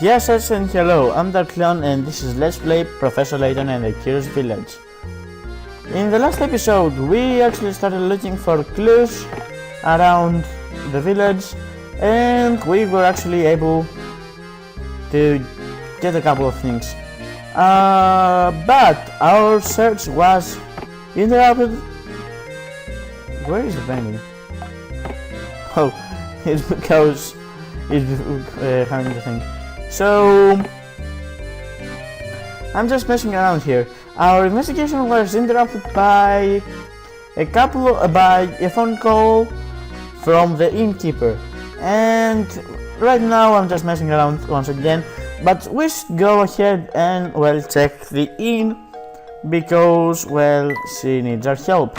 Yes, and hello, I'm Darkleon and this is Let's Play Professor Layton and the Curious Village. In the last episode, we actually started looking for clues around the village and we were actually able to get a couple of things. But our search was interrupted. Where is the venue? Oh, it's because it's having the thing. So, I'm just messing around here. Our investigation was interrupted by a phone call from the innkeeper, and right now I'm just messing around once again. But we should go ahead and check the inn because she needs our help.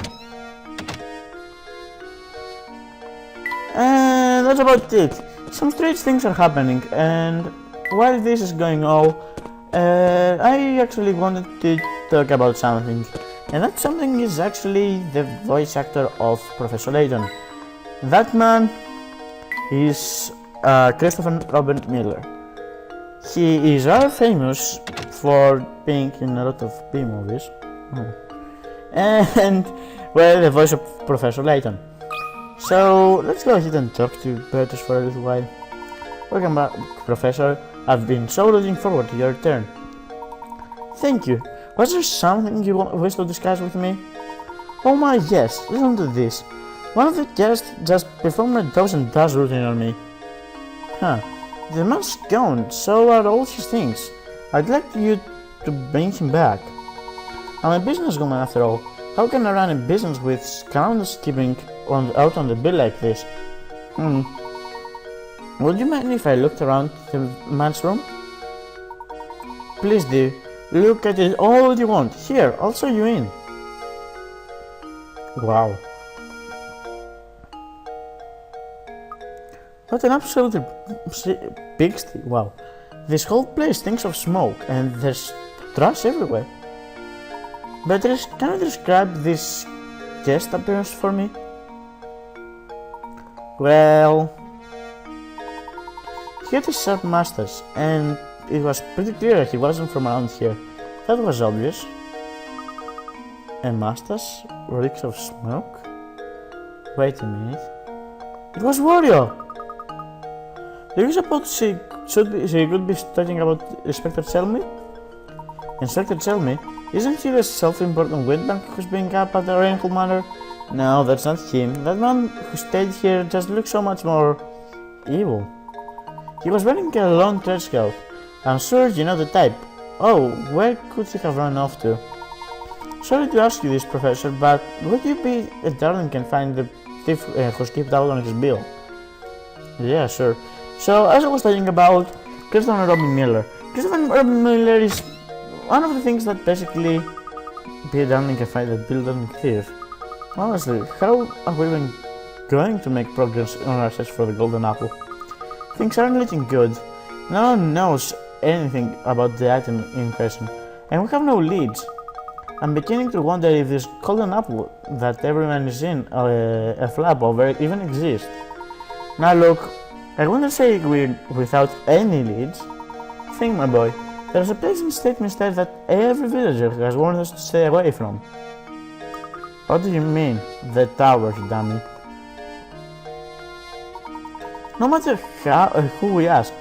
And that's about it. Some strange things are happening, and while this is going on, I actually wanted to talk about something, and that something is actually the voice actor of Professor Layton. That man is Christopher Robert Miller. He is rather famous for being in a lot of B movies, and the voice of Professor Layton. So let's go ahead and talk to Bertus for a little while. Welcome back, Professor. I've been so looking forward to your return. Thank you. Was there something you wish to discuss with me? Oh my, yes. Listen to this. One of the guests just performed a dozen does routine on me. Huh. The man's gone, so are all his things. I'd like you to bring him back. I'm a businesswoman after all. How can I run a business with scoundrels keeping out on the bill like this? Would you mind if I looked around the man's room? Please do. Look at it all you want. Here, I'll show you in. Wow. What an absolute pigsty. Wow. This whole place stinks of smoke and there's trash everywhere. Beatrice, can you describe this guest appearance for me? Well, he had a sharp mustache, and it was pretty clear he wasn't from around here. That was obvious. A mustache? Reeks of smoke? Wait a minute. It was Wario! Do you suppose she could be talking about Inspector Chelmy? Inspector Chelmy? Isn't he the self-important windbank who's being up at the Rainfall Manor? No, that's not him. That man who stayed here just looks so much more evil. He was wearing a long trench coat. I'm sure you know the type. Oh, where could he have run off to? Sorry to ask you this, Professor, but would you be a darling and find the thief who skipped out on his bill? Yeah, sure. So, as I was talking about Christopher Robin Miller. Christopher Robin Miller is one of the things that basically be a darling and find the bill doesn't thief. Honestly, how are we even going to make progress on our search for the golden apple? Things aren't looking good. No one knows anything about the item in question, and we have no leads. I'm beginning to wonder if this golden apple that everyone is in a flap over even exists. Now look, I wouldn't say we're without any leads. Think, my boy, there's a place in State Mystere that every villager has warned us to stay away from. What do you mean, the tower, dummy? No matter who we ask,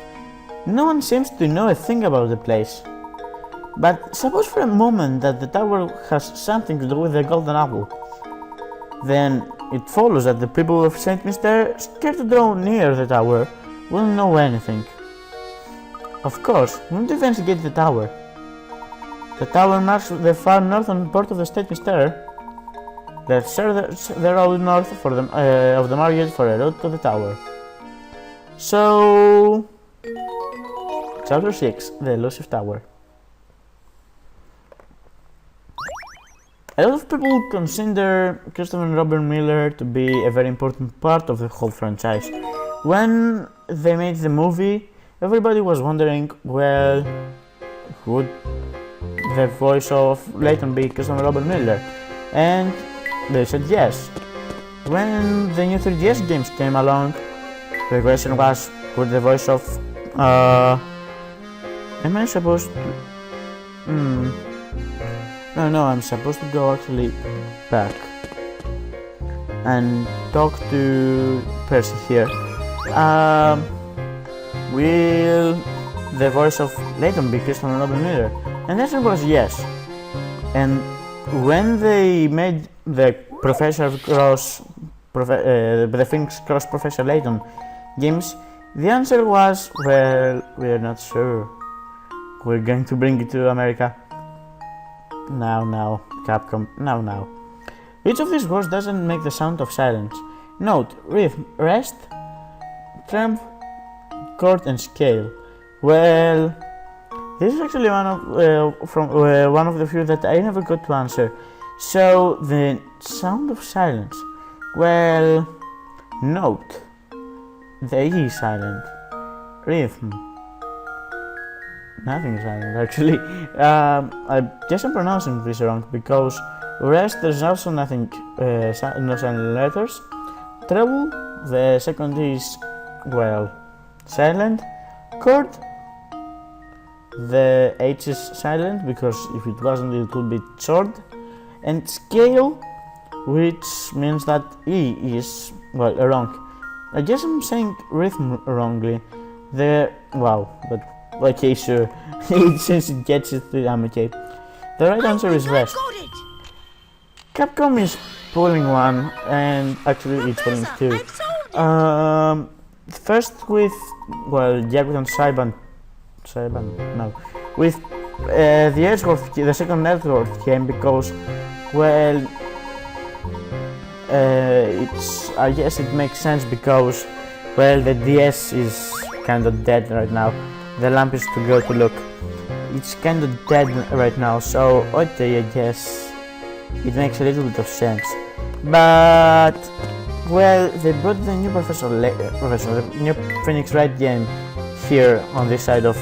no one seems to know a thing about the place. But suppose for a moment that the tower has something to do with the golden apple. Then it follows that the people of St. Mystere, scared to draw near the tower, wouldn't know anything. Of course, we need to investigate the tower. The tower marks the far northern part of the State Mystere. Let's share the road north of the market for a route to the tower. So, Chapter 6, the Elusive Tower. A lot of people consider Christopher Robert Miller to be a very important part of the whole franchise. When they made the movie, everybody was wondering, well, would the voice of Layton be Christopher Robert Miller? And they said yes. When the new 3DS games came along, the question was, would the voice of Am I supposed to... No, I'm supposed to go actually back and talk to Percy here. Will the voice of Layton be Crystal Robin Miller? And the answer was yes. And when they made the the Phoenix Cross Professor Layton games, the answer was, well, we're not sure. We're going to bring it to America. Now, Capcom, now. Each of these words doesn't make the sound of silence. Note, rhythm, rest, tremp, chord and scale. Well, this is actually one of the few that I never got to answer. So, the sound of silence. Well, note, the E is silent. Rhythm. Nothing is silent actually. I guess I'm pronouncing this wrong because rest there's also nothing, no silent letters. Treble, the second is, well, silent. Chord, the H is silent because if it wasn't it would be short. And scale, which means that E is, well, wrong. I guess I'm saying rhythm wrongly. Wow, but okay, sure. Since it gets it, I'm okay. The right answer is rest. Capcom is pulling one, and actually it's pulling two. First with, well, Yakuza and Saiban, no. With the Edgeworth, the second Edgeworth game, because, well, I guess it makes sense because, well, the DS is kind of dead right now. The lamp is to go to look. It's kind of dead right now, so okay, I guess it makes a little bit of sense. But, well, they brought the new the new Phoenix Wright game here on this side of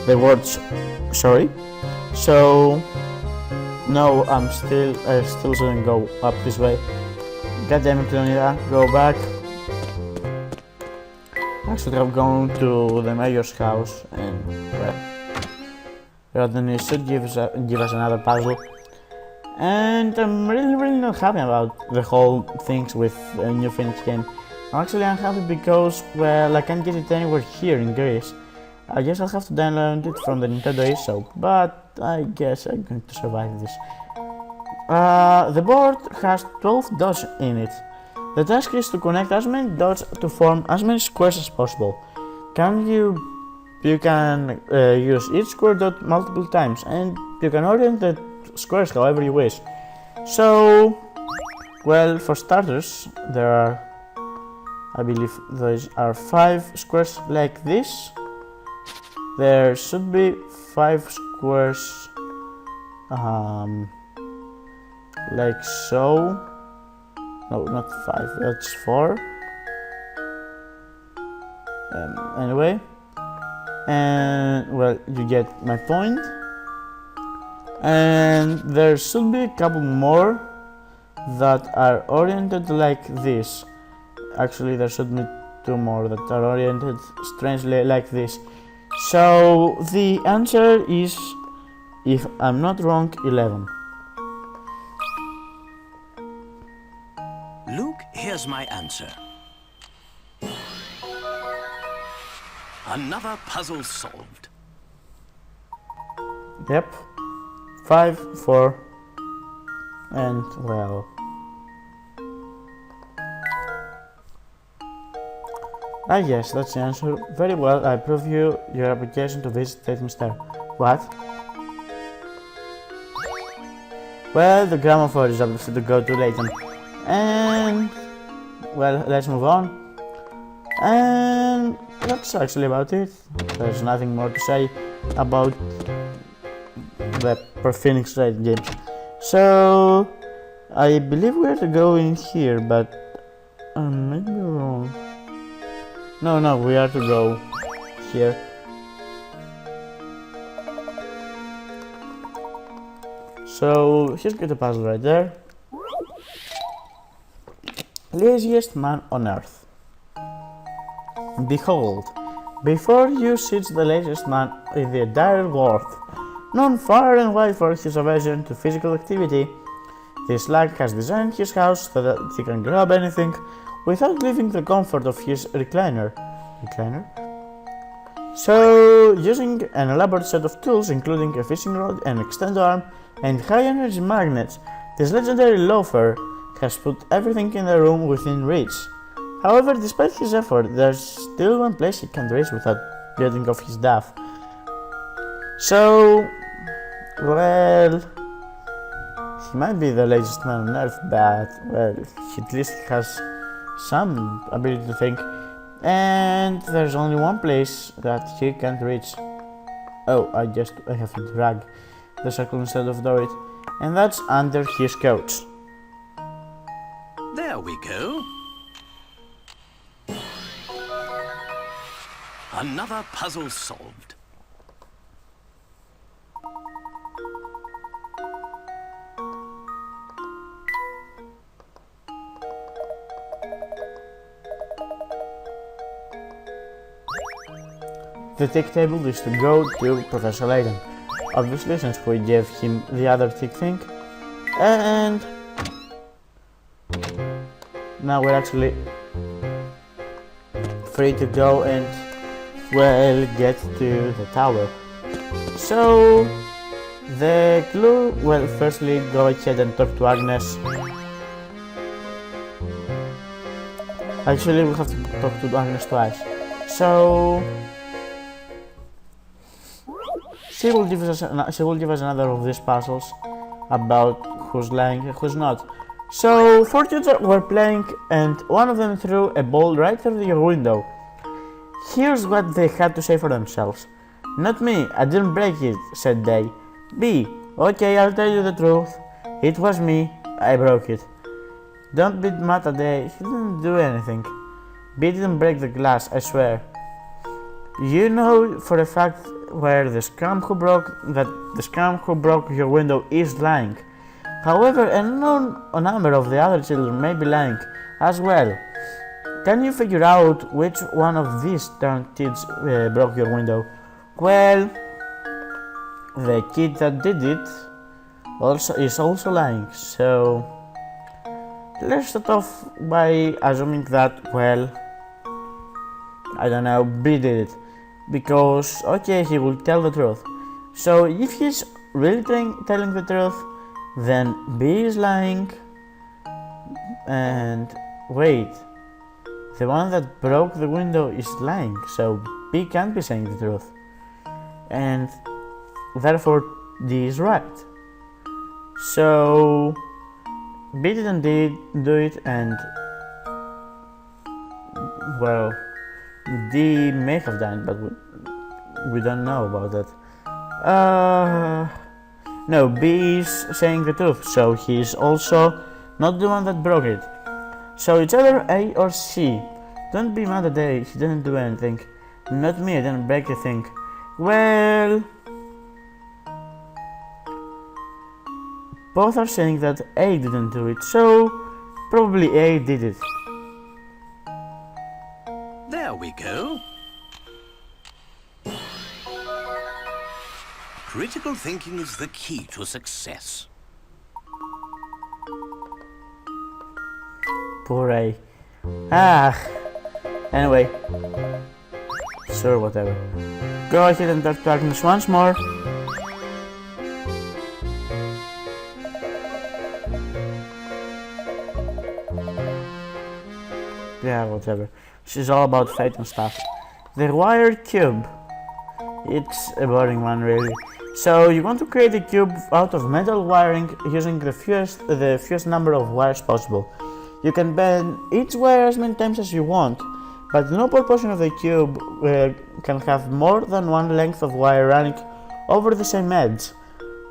the words. Sorry. So, no, I still shouldn't go up this way. God damn it, Leonida, go back. I should have gone to the mayor's house and, well, Rodney should give us another puzzle. And I'm really not happy about the whole things with a new Phoenix game. I'm happy because, well, I can't get it anywhere here in Greece. I guess I'll have to download it from the Nintendo eShop, but I guess I'm going to survive this. The board has 12 dots in it. The task is to connect as many dots to form as many squares as possible. You can use each square dot multiple times, and you can orient the squares however you wish. So, well, for starters, there are, I believe those are 5 squares like this. There should be 5 squares like so. No, not 5, that's 4. Anyway, and well, you get my point. And there should be a couple more that are oriented like this. Actually, there should be 2 more that are oriented strangely like this. So the answer is, if I'm not wrong, 11. Luke, here's my answer. Another puzzle solved. Yep. 5, 4, and, well, yes, that's the answer. Very well, I approve your application to visit Mystere. What? Well, the gramophone is obviously to go to Layton. And, well, let's move on. And that's actually about it. There's nothing more to say about the Phoenix Wright games. So, I believe we have to go in here, but I may be wrong. No, we have to go here. So, here's the puzzle right there. Laziest man on earth. Behold, Before you sits the laziest man in the entire world, known far and wide for his aversion to physical activity. This lag has designed his house so that he can grab anything without leaving the comfort of his recliner? So, using an elaborate set of tools including a fishing rod, an extendo arm, and high-energy magnets, this legendary loafer has put everything in the room within reach. However, despite his effort, there's still one place he can't reach without getting off his duff. So, well, he might be the laziest man on earth, but, well, at least he has some ability to think. And there's only one place that he can't reach. Oh, I have to drag the circle instead of do it. And that's under his couch. There we go. Another puzzle solved. The tick table is to go to Professor Layton, obviously, since we gave him the other tick thing, and now we're actually free to go and, well, get to the tower. So, the clue, well, firstly, go ahead and talk to Agnes. Actually, we have to talk to Agnes twice. So, she will give us another of these puzzles about who's lying and who's not. So, 4 kids were playing and one of them threw a ball right through your window. Here's what they had to say for themselves. "Not me, I didn't break it," said they. B. "Okay, I'll tell you the truth. It was me, I broke it." Don't be mad at A, he didn't do anything. B didn't break the glass, I swear. You know for a fact where the scum who broke your window is lying. However, a known number of the other children may be lying as well. Can you figure out which one of these darn kids broke your window? Well, the kid that did it is also lying, so let's start off by assuming that, well, I don't know, B did it. Because, okay, he will tell the truth. So if he's really telling the truth, then B is lying. And wait, the one that broke the window is lying, so B can't be saying the truth. And therefore D is right. So B didn't do it, and, well, D may have done it, but we don't know about that. No, B is saying the truth, so he's also not the one that broke it. So it's either A or C. Don't be mad at A, he didn't do anything. Not me, I didn't break a thing. Well, both are saying that A didn't do it, so probably A did it. There we go. Critical thinking is the key to success. Poor A. Anyway. Sure, whatever. Go ahead and talk to Agnes once more. Yeah, whatever. She's all about fate and stuff. The wired cube. It's a boring one, really. So you want to create a cube out of metal wiring using the fewest number of wires possible. You can bend each wire as many times as you want, but no portion of the cube can have more than one length of wire running over the same edge.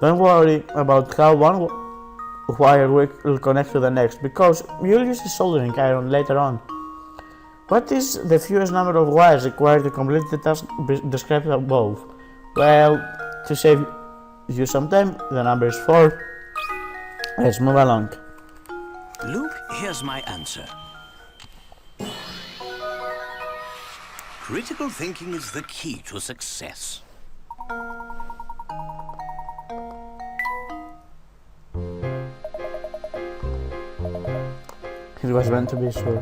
Don't worry about how one wire will connect to the next, because you'll use a soldering iron later on. What is the fewest number of wires required to complete the task described above? Well, to save you some time, the number is 4. Let's move along. Luke, here's my answer. Critical thinking is the key to success. It was meant to be sure.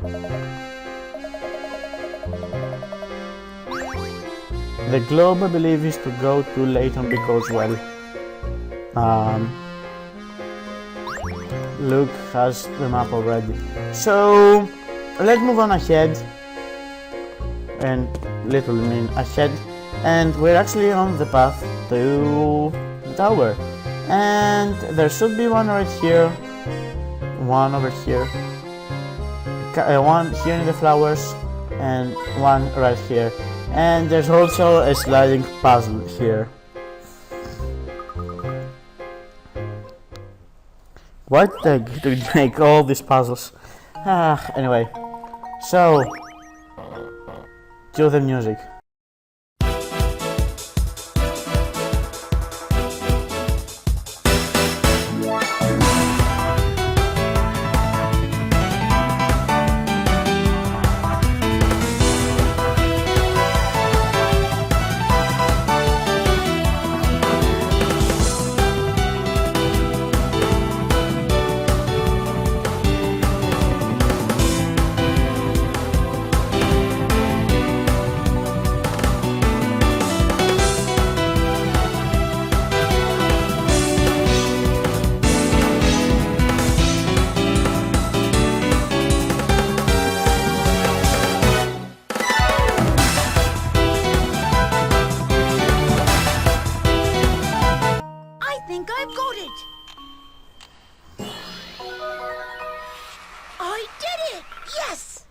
The globe, I believe, is to go to Layton because, well, Luke has the map already. So, let's move on ahead, and literally mean ahead, and we're actually on the path to the tower. And there should be one right here, one over here, one here in the flowers, and one right here. And there's also a sliding puzzle here. Why did I make all these puzzles? Anyway, so cue the music. I've got it! I did it! Yes!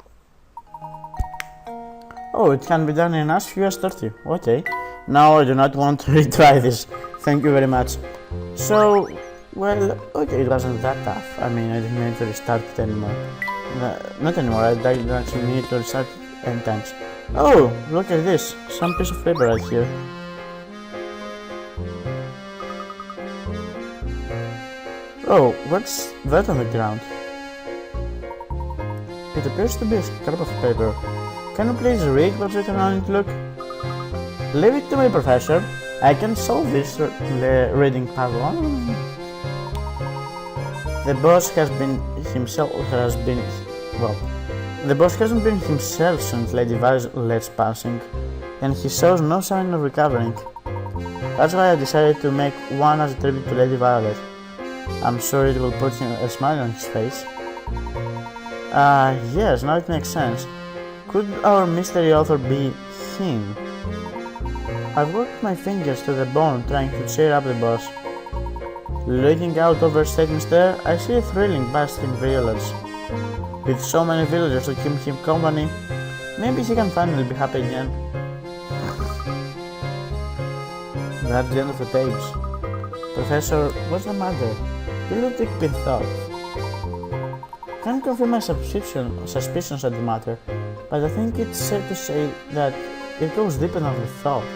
Oh, it can be done in as few as 30. Okay. Now I do not want to retry this. Thank you very much. So, well, okay, it wasn't that tough. I mean, I didn't need to restart it anymore. Not anymore, I didn't actually need to restart it 10 times. Oh, look at this. Some piece of paper right here. Oh, what's that on the ground? It appears to be a scrap of paper. Can you please read what's written on it, Luke? Leave it to me, Professor. I can solve this reading puzzle. The boss hasn't been himself since Lady Violet's passing, and he shows no sign of recovering. That's why I decided to make one as a tribute to Lady Violet. I'm sure it will put a smile on his face. Yes, now it makes sense. Could our mystery author be him? I've worked my fingers to the bone trying to cheer up the boss. Looking out over State Mystere, I see a thrilling, bustling village. With so many villagers to keep him company, maybe he can finally be happy again. That's the end of the page. Professor, what's the matter? You look deep in thought. Can't confirm my suspicions at the matter, but I think it's safe to say that it goes deeper than we thought.